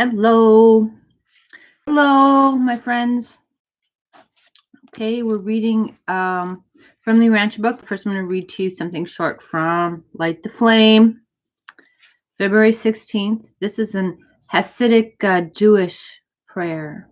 Hello. Hello, my friends. Okay, we're reading from the Urantia book. First, I'm going to read to you something short from Light the Flame, February 16th. This is an Hasidic Jewish prayer.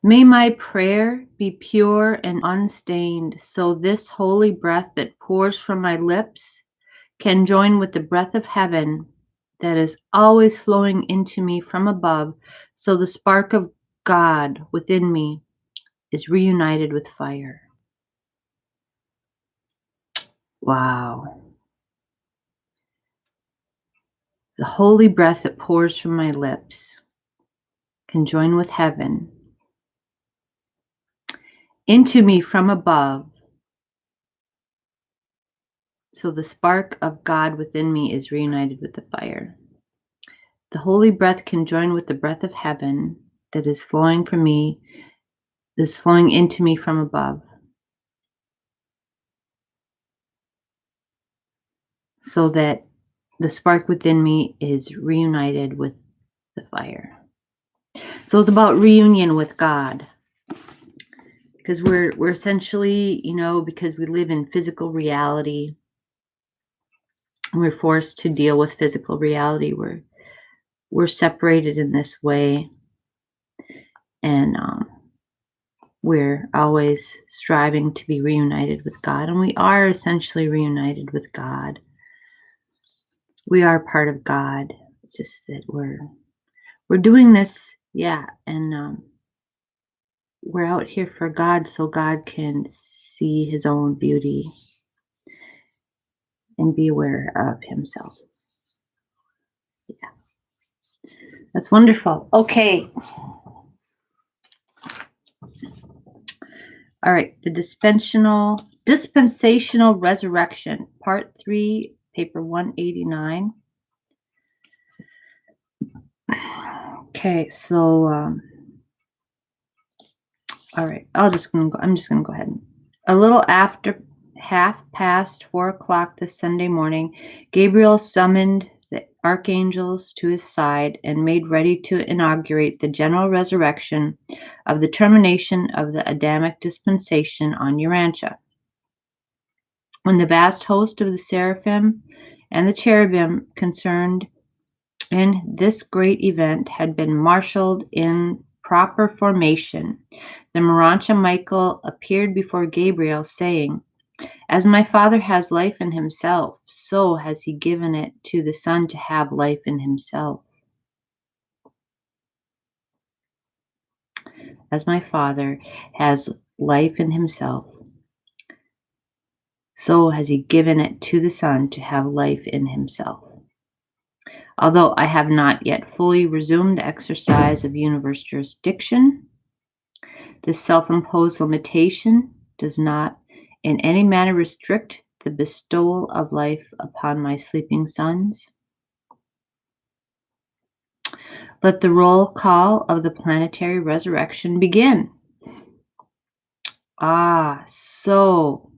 May my prayer be pure and unstained, so this holy breath that pours from my lips can join with the breath of heaven that is always flowing into me from above, so the spark of God within me is reunited with fire. Wow. The holy breath that pours from my lips can join with heaven into me from above, so the spark of God within me is reunited with the fire. The holy breath can join with the breath of heaven that is flowing from me, is flowing into me from above, so that the spark within me is reunited with the fire. So it's about reunion with God, because we're essentially, because we live in physical reality, we're forced to deal with physical reality. We're separated in this way, and we're always striving to be reunited with God, and we are essentially reunited with God. We are part of God. It's just that we're doing this, and we're out here for God, so God can see His own beauty and be aware of Himself. Yeah, that's wonderful. Okay. All right, the dispensational resurrection, part 3, paper 189. Okay, so all right, I'm just gonna go ahead. A little after 4:30 this Sunday morning, Gabriel summoned the archangels to his side and made ready to inaugurate the general resurrection of the termination of the Adamic dispensation on Urantia. When the vast host of the seraphim and the cherubim concerned in this great event had been marshaled in proper formation, the Urantia Michael appeared before Gabriel, saying, "As my Father has life in himself, so has he given it to the Son to have life in himself. As my Father has life in himself, so has he given it to the Son to have life in himself. Although I have not yet fully resumed the exercise of universe jurisdiction, this self-imposed limitation does not in any manner restrict the bestowal of life upon my sleeping sons. Let the roll call of the planetary resurrection begin." So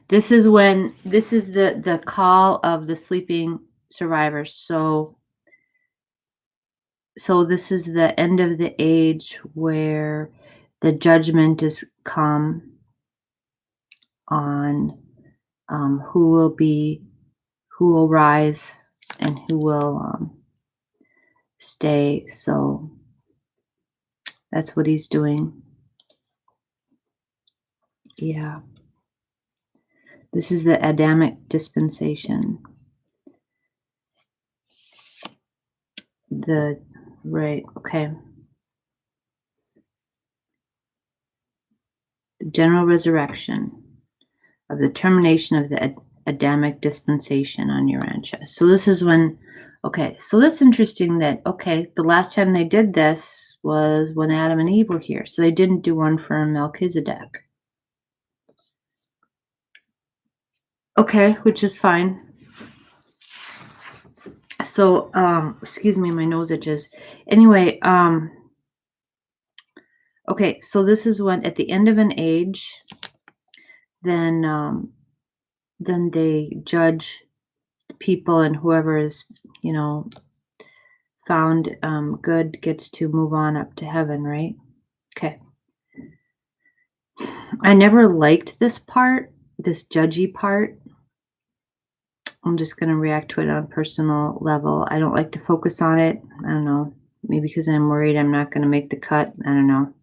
this is the call of the sleeping survivors. So this is the end of the age where the judgment is come on who will rise and who will stay. So that's what he's doing. Yeah. This is the Adamic dispensation. Okay. The general resurrection of the termination of the Adamic dispensation on Urantia. So this is when, so that's interesting that, the last time they did this was when Adam and Eve were here. So they didn't do one for Melchizedek. Okay, which is fine. So, excuse me, my nose itches. Anyway, so this is when at the end of an age, then they judge people, and whoever is, found good gets to move on up to heaven, right? Okay. I never liked this part, this judgy part. I'm just going to react to it on a personal level. I don't like to focus on it. I don't know. Maybe because I'm worried I'm not going to make the cut. I don't know.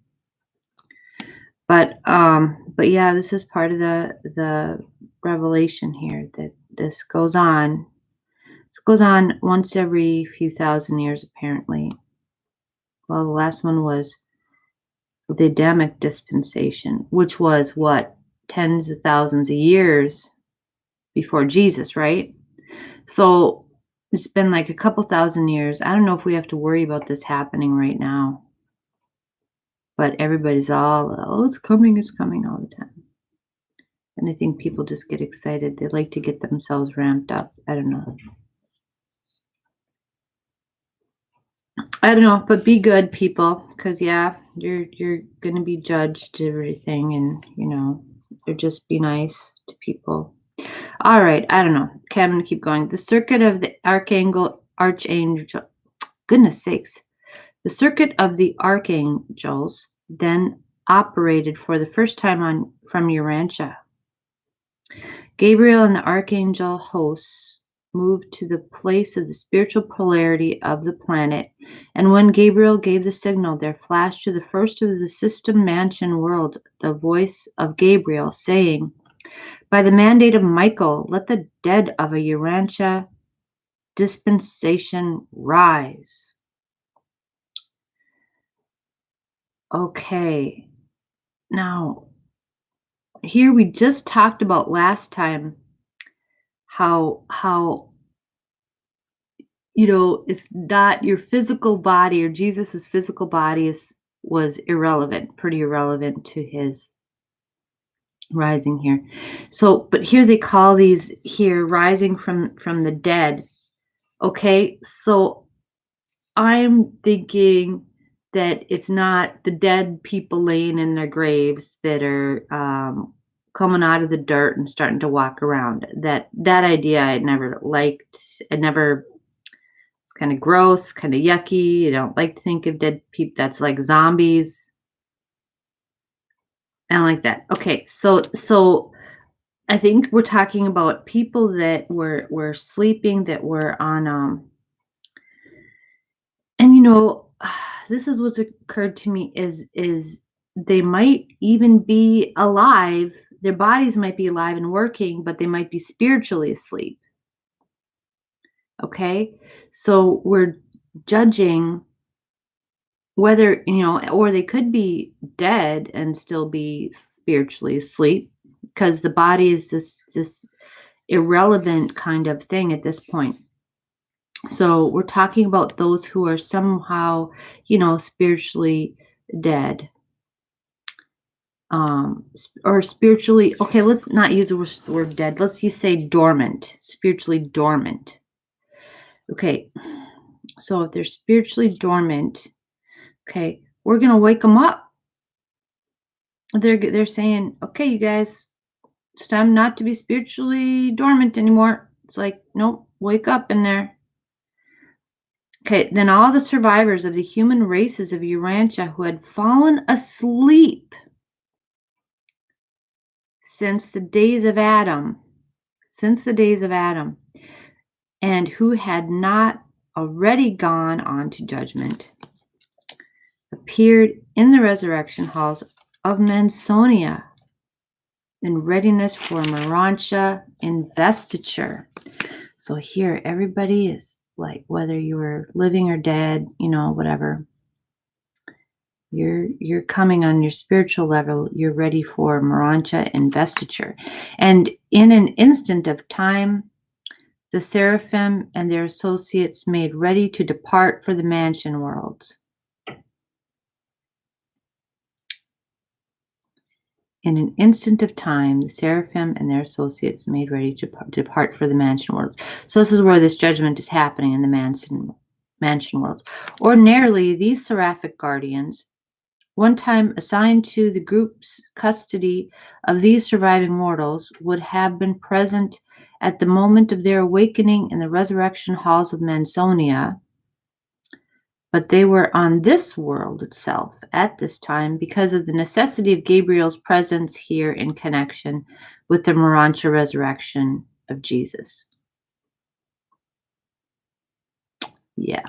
But yeah, this is part of the revelation here that this goes on. This goes on once every few thousand years, apparently. Well, the last one was the Adamic dispensation, which was what, tens of thousands of years before Jesus, right? So it's been like a couple thousand years. I don't know if we have to worry about this happening right now, but everybody's all, oh, it's coming all the time. And I think people just get excited. They like to get themselves ramped up. I don't know. But be good, people, because yeah, you're gonna be judged everything, and or just be nice to people. All right, I don't know. Okay, I'm gonna keep going. The circuit of the archangel, goodness sakes, the circuit of the archangels then operated for the first time from Urantia. Gabriel and the archangel hosts moved to the place of the spiritual polarity of the planet, and when Gabriel gave the signal, there flashed to the first of the system mansion worlds the voice of Gabriel saying, "By the mandate of Michael, let the dead of a Urantia dispensation rise." Okay, now here we just talked about last time how it's not your physical body, or Jesus's physical body was irrelevant, pretty irrelevant to his rising here. So, but here they call these here rising from the dead. Okay, so I'm thinking that it's not the dead people laying in their graves that are coming out of the dirt and starting to walk around. That idea I never liked. It's kind of gross, kind of yucky. I don't like to think of dead people. That's like zombies. I don't like that. Okay, so I think we're talking about people that were sleeping, that were on and this is what's occurred to me is they might even be alive. Their bodies might be alive and working, but they might be spiritually asleep. Okay, so we're judging whether, or they could be dead and still be spiritually asleep, because the body is this irrelevant kind of thing at this point. So we're talking about those who are somehow, spiritually dead. Or spiritually, okay, let's not use the word dead. Let's just say dormant, spiritually dormant. Okay, so if they're spiritually dormant, okay, we're going to wake them up. They're saying, okay, you guys, it's time not to be spiritually dormant anymore. It's like, nope, wake up in there. Okay, then all the survivors of the human races of Urantia who had fallen asleep since the days of Adam, and who had not already gone on to judgment, appeared in the resurrection halls of Mansonia in readiness for Urantia investiture. So here, everybody is like, whether you were living or dead, whatever, you're coming on your spiritual level. You're ready for Urantia investiture. And in an instant of time, the seraphim and their associates made ready to depart for the mansion worlds. In an instant of time, the seraphim and their associates made ready to depart for the mansion worlds. So this is where this judgment is happening, in the mansion worlds. Ordinarily, these seraphic guardians, one time assigned to the group's custody of these surviving mortals, would have been present at the moment of their awakening in the resurrection halls of Mansonia, but they were on this world itself at this time because of the necessity of Gabriel's presence here in connection with the Urantia resurrection of Jesus. Yeah.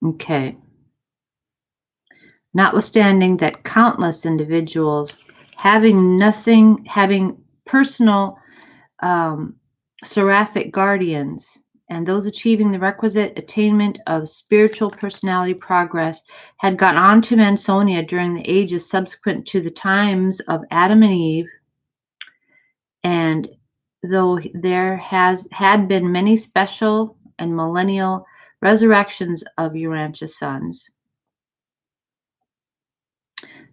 Okay. Notwithstanding that countless individuals having personal seraphic guardians and those achieving the requisite attainment of spiritual personality progress had gone on to Mansonia during the ages subsequent to the times of Adam and Eve, and though there had been many special and millennial resurrections of Urantia sons,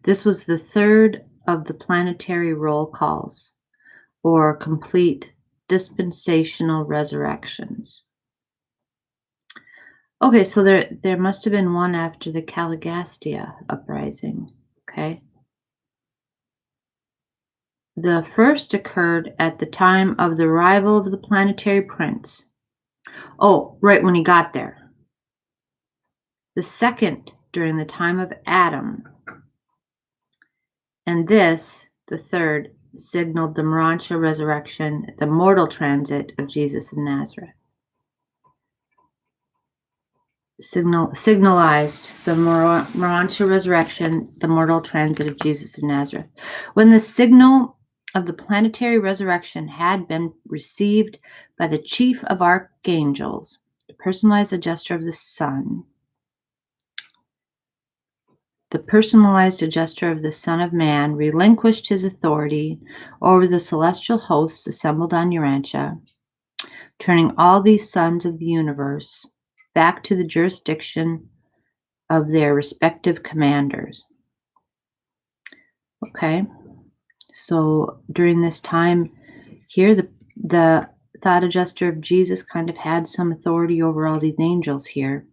this was the third of the planetary roll calls, or complete dispensational resurrections. Okay, so there must have been one after the Caligastia uprising, okay? The first occurred at the time of the arrival of the planetary prince. Oh, right when he got there. The second during the time of Adam. And this, the third, signaled the Urantia resurrection, the mortal transit of Jesus of Nazareth. Signalized the Urantia resurrection, the mortal transit of Jesus of Nazareth. When the signal of the planetary resurrection had been received by the chief of archangels, the personalized adjuster of the sun, the personalized adjuster of the Son of Man relinquished his authority over the celestial hosts assembled on Urantia, turning all these sons of the universe back to the jurisdiction of their respective commanders. Okay, so during this time here, the thought adjuster of Jesus kind of had some authority over all these angels here.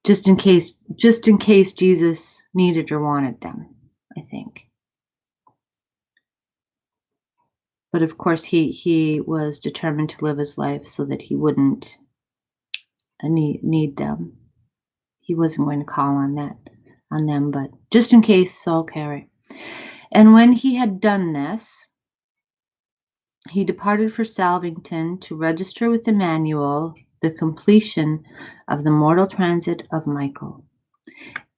Just in case Jesus needed or wanted them, I think. But of course, he was determined to live his life so that he wouldn't need them. He wasn't going to call on them, but just in case, so okay, right. And when he had done this, he departed for Salvington to register with Emmanuel the completion of the mortal transit of Michael.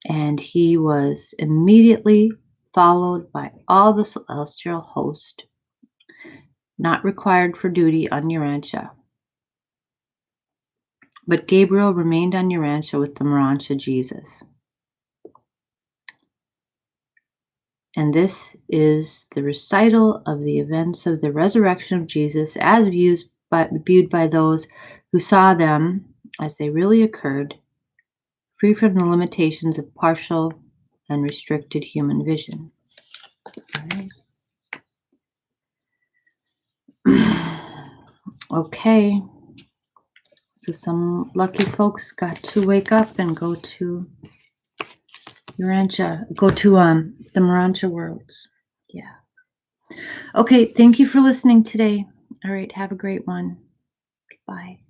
And he was immediately followed by all the celestial host, not required for duty on Urantia. But Gabriel remained on Urantia with the Urantia Jesus. And this is the recital of the events of the resurrection of Jesus as viewed by those who saw them as they really occurred, free from the limitations of partial and restricted human vision. All right. Okay. So some lucky folks got to wake up and go to Urantia, the Urantia worlds. Yeah. Okay, thank you for listening today. All right, have a great one. Bye.